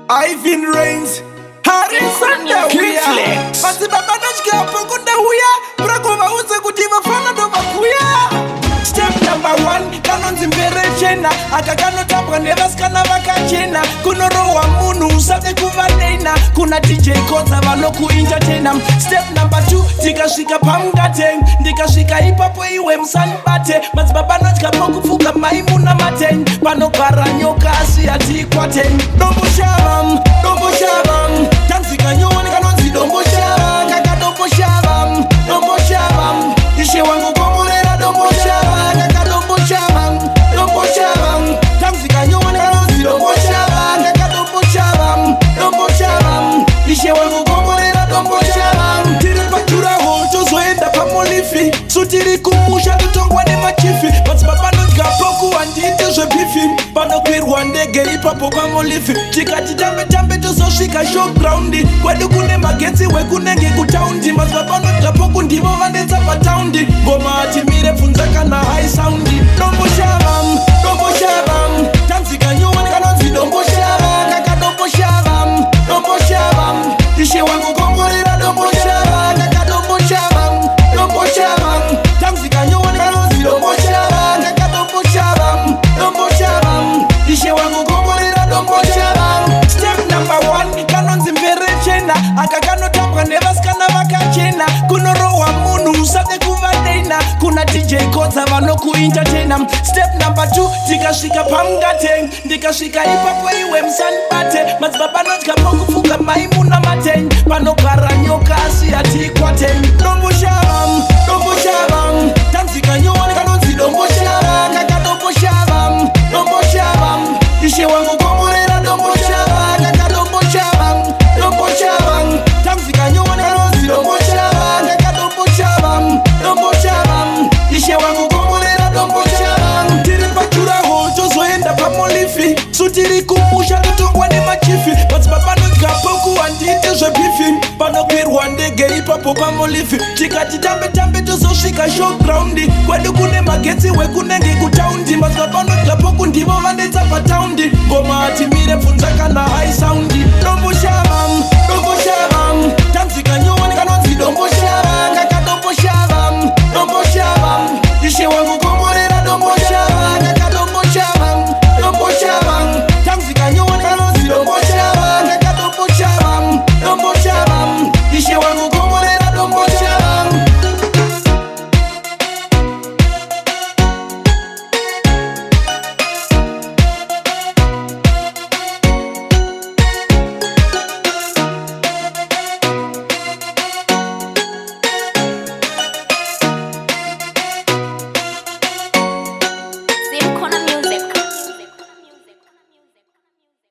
Ivan Reigns, Harris and the Huya. Masi baba nashika pokunda huya. Brakova uze kutiva fana dova kuya. Step number 1, kanon zimbere chena. Akakano tapwa nevaskana vakachena. Kunoro wa munu usate kuvanena. Kuna DJ Koza valoku entertainer. Step number 2, tikashika pamgateng. Ndikashika ipapo iwe msanibate. Masi baba nashika pokufuka maimuna mateng. Pano karanyoka asi atikwateng. Dombo shabam, dombo shabam. Tanzika nyoni kanonzi dombo shabam. Kaka dombo shabam, dombo shabam. Ishe wangu komorera dombo shabam. Kaka dombo shabam, dombo shabam. Tanzika nyoni kanonzi dombo shabam. Kaka dombo shabam, dombo shabam. Ishe wangu komorera dombo shabam. Tiri pachura hoto zoenda pamolifi. Sutiri kumusha tutongwa ne machifi. Bati baba nonga poku andite zwe bifi. Pano kwirwa ndege ipapo pamolifi. Chikati tambe tambe tuzoshika showgroundi. Kwedu kune magetsi wekunenge kutaundi. Mazwa nonga poku ndivo vandetsa pataundi. Ngoma ati mire funzaka na high soundi. Dombo shabam, dombo shabam. Tanzika nyuwani kanonzi dombo shabam. Kaka dombo shabam, dombo shabam. Ishe wangu kongorera dombo shabam. Kaka dombo shabam, dombo shabam. Tanzika nyuwani kanonzi dombo shabam. Kaka dombo shabam, dombo shabam. Ishe wangu kongorera dombo shabam. Step number 1, kanonzi mbere chena. Akakano tapwa nevaskana vakachena. Kunoro wa munu usate kuvanena. Kuna DJ Koza valoku entertainer. Step number 2, tikashika pamgateng. Ndikashika ipapo iwe msanibate. Masi baba nashika pokufuka maimuna mateng. Pano karanyoka asi atikwateng. Dombo shabam, dombo shabam. Tanzika nyoni kanonzi dombo shabam. Kaka dombo shabam, dombo shabam. Ishe wangu komorera dombo shabam. Kaka dombo shabam, dombo shabam. Tanzika nyoni kanonzi dombo shabam. Kaka dombo shabam, dombo shabam. Ishe wangu komorera dombo shabam. Tiri pachura hoto zoenda pamolifi. Sutiri kumusha tutongwa ne machifi. Bati baba nonga poku andite zwe bifi. Pano kwirwa ndege ipapo pamolifi. Chikati tambe tambe tuzoshika showgroundi. Kwedu kune magetsi wekunenge kutaundi. Mazwa nonga poku ndivo vandetsa pataundi. Ngoma ati mire